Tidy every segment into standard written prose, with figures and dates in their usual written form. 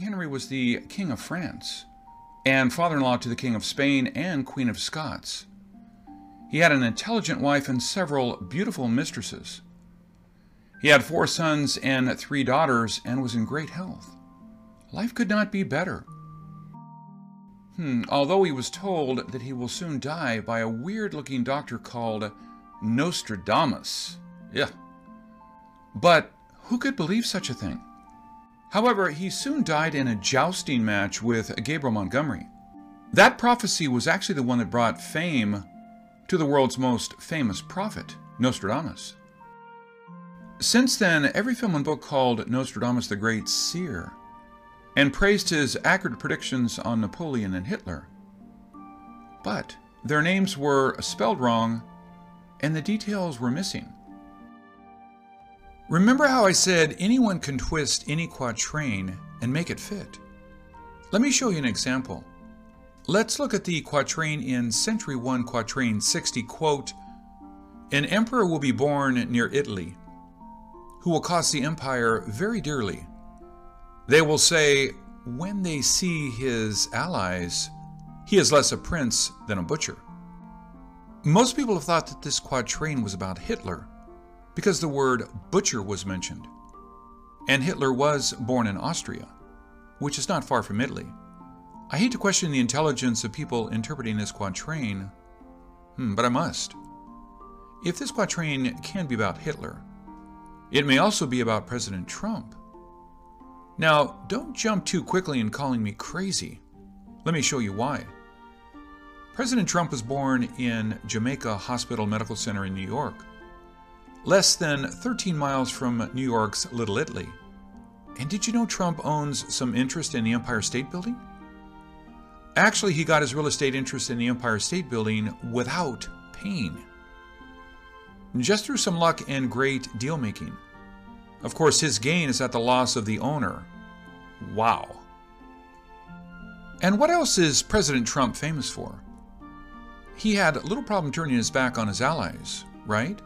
Henry was the King of France and father-in-law to the King of Spain and Queen of Scots. He had an intelligent wife and several beautiful mistresses. He had 4 sons and 3 daughters and was in great health. Life could not be better. Although he was told that he will soon die by a weird-looking doctor called Nostradamus. Yeah. But who could believe such a thing? However, he soon died in a jousting match with Gabriel Montgomery. That prophecy was actually the one that brought fame to the world's most famous prophet, Nostradamus. Since then, every film and book called Nostradamus the Great Seer and praised his accurate predictions on Napoleon and Hitler. But their names were spelled wrong and the details were missing. Remember how I said anyone can twist any quatrain and make it fit? Let me show you an example. Let's look at the quatrain in Century 1, Quatrain 60, quote, "An emperor will be born near Italy, who will cost the empire very dearly. They will say, when they see his allies, he is less a prince than a butcher." Most people have thought that this quatrain was about Hitler, because the word butcher was mentioned. And Hitler was born in Austria, which is not far from Italy. I hate to question the intelligence of people interpreting this quatrain, but I must. If this quatrain can be about Hitler, it may also be about President Trump. Now, don't jump too quickly in calling me crazy. Let me show you why. President Trump was born in Jamaica Hospital Medical Center in New York, less than 13 miles from New York's Little Italy. And did you know Trump owns some interest in the Empire State Building? Actually, he got his real estate interest in the Empire State Building without pain, just through some luck and great deal making. Of course, his gain is at the loss of the owner. Wow. And what else is President Trump famous for? He had little problem turning his back on his allies, right?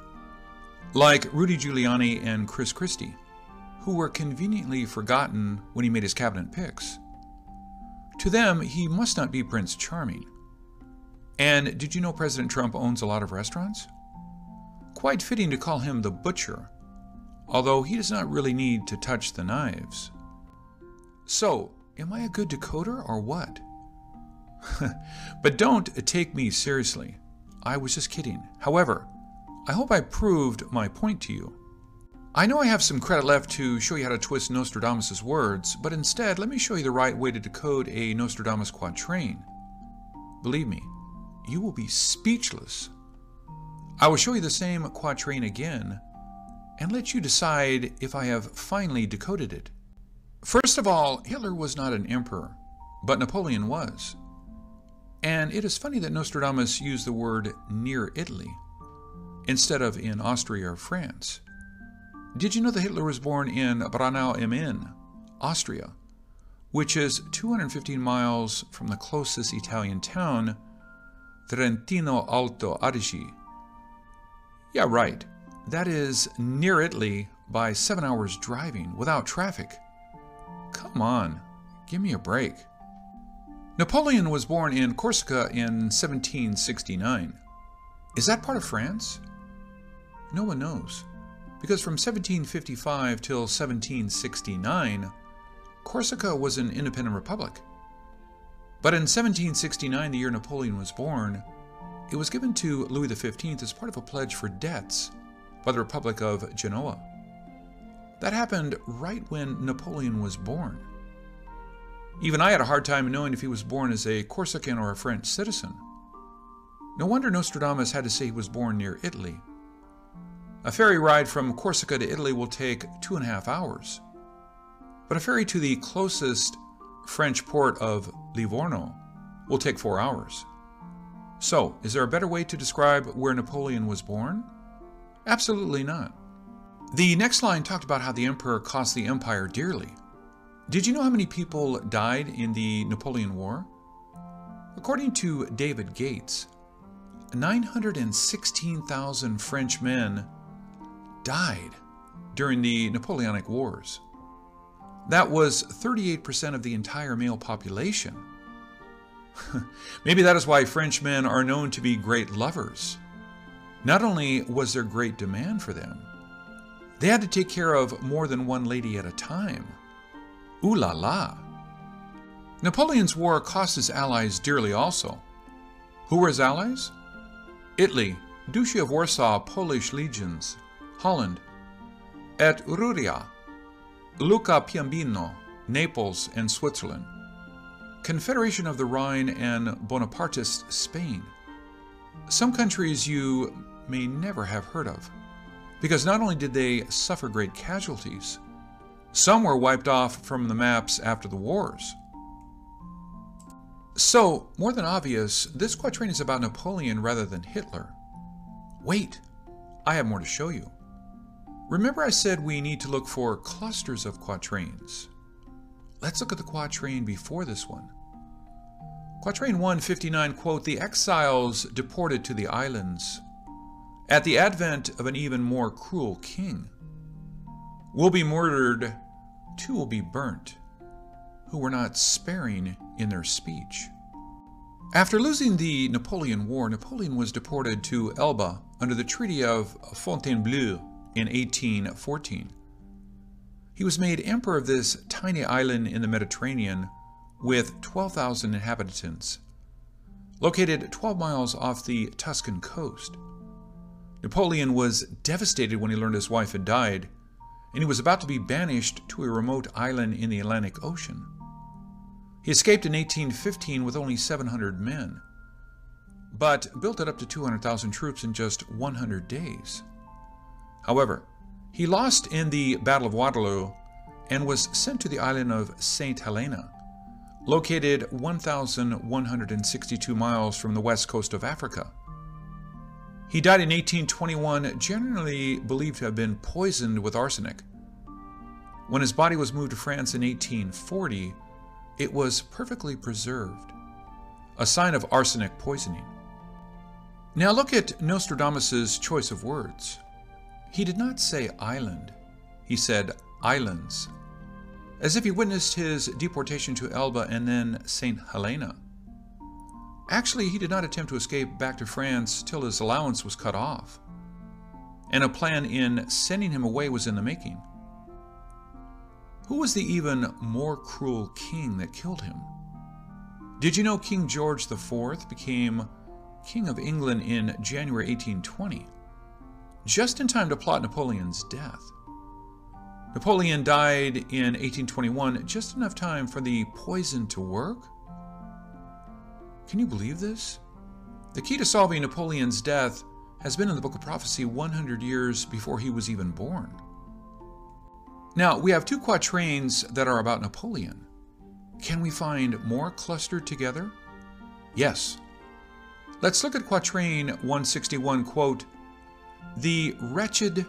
Like Rudy Giuliani and Chris Christie, who were conveniently forgotten when he made his cabinet picks. To them, he must not be Prince Charming. And did you know President Trump owns a lot of restaurants? Quite fitting to call him the butcher, although he does not really need to touch the knives. So, am I a good decoder or what? But don't take me seriously. I was just kidding. However, I hope I proved my point to you. I know I have some credit left to show you how to twist Nostradamus' words, but instead, let me show you the right way to decode a Nostradamus quatrain. Believe me, you will be speechless. I will show you the same quatrain again and let you decide if I have finally decoded it. First of all, Hitler was not an emperor, but Napoleon was. And it is funny that Nostradamus used the word near Italy instead of in Austria or France. Did you know that Hitler was born in Braunau am Inn, Austria, which is 215 miles from the closest Italian town, Trentino Alto Adige? Yeah, right. That is near Italy by 7 hours driving without traffic. Come on, give me a break. Napoleon was born in Corsica in 1769. Is that part of France? No one knows, because from 1755 till 1769, Corsica was an independent republic. But in 1769, the year Napoleon was born, it was given to Louis XV as part of a pledge for debts by the Republic of Genoa. That happened right when Napoleon was born. Even I had a hard time knowing if he was born as a Corsican or a French citizen. No wonder Nostradamus had to say he was born near Italy. A ferry ride from Corsica to Italy will take 2.5 hours. But a ferry to the closest French port of Livorno will take 4 hours. So, is there a better way to describe where Napoleon was born? Absolutely not. The next line talked about how the emperor cost the empire dearly. Did you know how many people died in the Napoleon War? According to David Gates, 916,000 French men died during the Napoleonic Wars. That was 38% of the entire male population. Maybe that is why Frenchmen are known to be great lovers. Not only was there great demand for them, they had to take care of more than one lady at a time. Ooh la la! Napoleon's war cost his allies dearly also. Who were his allies? Italy, Duchy of Warsaw, Polish legions, Holland, Etruria, Lucca Piombino, Naples, and Switzerland, Confederation of the Rhine and Bonapartist Spain. Some countries you may never have heard of, because not only did they suffer great casualties, some were wiped off from the maps after the wars. So, more than obvious, this quatrain is about Napoleon rather than Hitler. Wait, I have more to show you. Remember I said we need to look for clusters of quatrains. Let's look at the quatrain before this one. Quatrain 159, quote, "The exiles deported to the islands, at the advent of an even more cruel king, will be murdered, two will be burnt, who were not sparing in their speech." After losing the Napoleon War, Napoleon was deported to Elba under the Treaty of Fontainebleau in 1814. He was made emperor of this tiny island in the Mediterranean with 12,000 inhabitants, located 12 miles off the Tuscan coast. Napoleon was devastated when he learned his wife had died, and he was about to be banished to a remote island in the Atlantic Ocean. He escaped in 1815 with only 700 men, but built it up to 200,000 troops in just 100 days. However, he lost in the Battle of Waterloo and was sent to the island of St. Helena, located 1,162 miles from the west coast of Africa. He died in 1821, generally believed to have been poisoned with arsenic. When his body was moved to France in 1840, it was perfectly preserved, a sign of arsenic poisoning. Now look at Nostradamus' choice of words. He did not say island, he said islands, as if he witnessed his deportation to Elba and then St. Helena. Actually, he did not attempt to escape back to France till his allowance was cut off, and a plan in sending him away was in the making. Who was the even more cruel king that killed him? Did you know King George IV became King of England in January 1820, just in time to plot Napoleon's death? Napoleon died in 1821, just enough time for the poison to work? Can you believe this? The key to solving Napoleon's death has been in the Book of Prophecy 100 years before he was even born. Now, we have two quatrains that are about Napoleon. Can we find more clustered together? Yes. Let's look at quatrain 161, quote, "The wretched,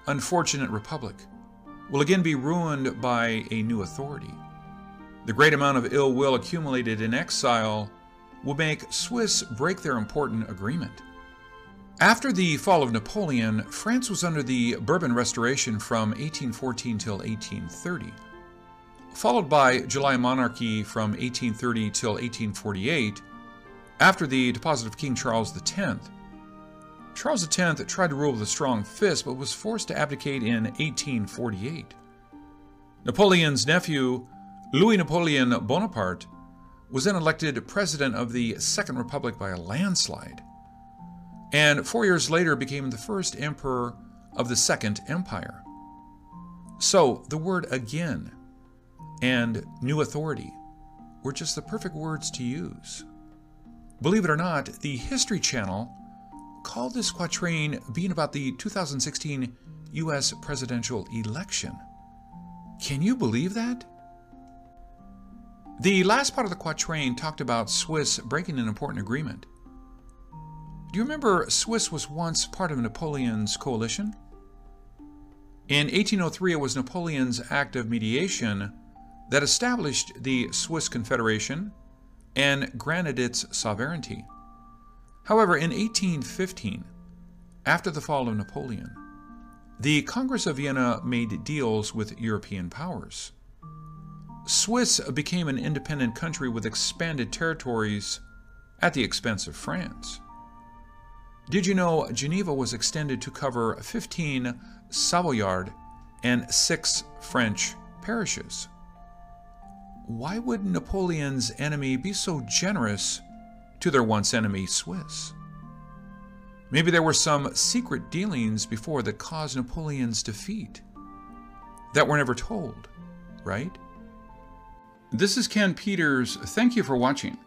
unfortunate republic will again be ruined by a new authority. The great amount of ill will accumulated in exile will make Swiss break their important agreement." After the fall of Napoleon, France was under the Bourbon Restoration from 1814 till 1830, followed by July monarchy from 1830 till 1848, after the deposit of King Charles X. Charles X tried to rule with a strong fist, but was forced to abdicate in 1848. Napoleon's nephew, Louis Napoleon Bonaparte, was then elected president of the Second Republic by a landslide, and 4 years later became the first emperor of the Second Empire. So the word again and new authority were just the perfect words to use. Believe it or not, the History Channel called this quatrain being about the 2016 US presidential election. Can you believe that? The last part of the quatrain talked about Swiss breaking an important agreement. Do you remember Swiss was once part of Napoleon's coalition? In 1803, it was Napoleon's act of mediation that established the Swiss Confederation and granted its sovereignty. However, in 1815, after the fall of Napoleon, the Congress of Vienna made deals with European powers. Swiss became an independent country with expanded territories at the expense of France. Did you know Geneva was extended to cover 15 Savoyard and 6 French parishes? Why would Napoleon's enemy be so generous to their once enemy Swiss? Maybe there were some secret dealings before that caused Napoleon's defeat that were never told, right? This is Ken Peters. Thank you for watching.